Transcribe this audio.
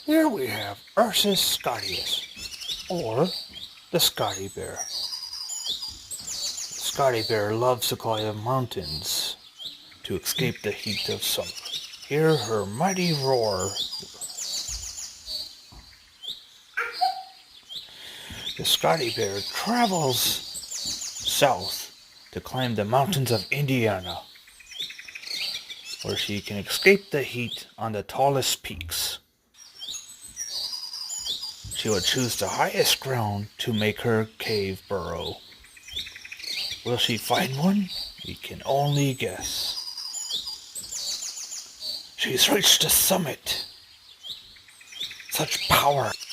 Here we have Ursus Scotius, or the Scotty Bear. The Scotty Bear loves to climb mountains to escape the heat of summer. Hear her mighty roar. The Scotty Bear travels south to climb the mountains of Indiana, where she can escape the heat on the tallest peaks. She would choose the highest ground to make her cave burrow. Will she find one? We can only guess. She's reached the summit. Such power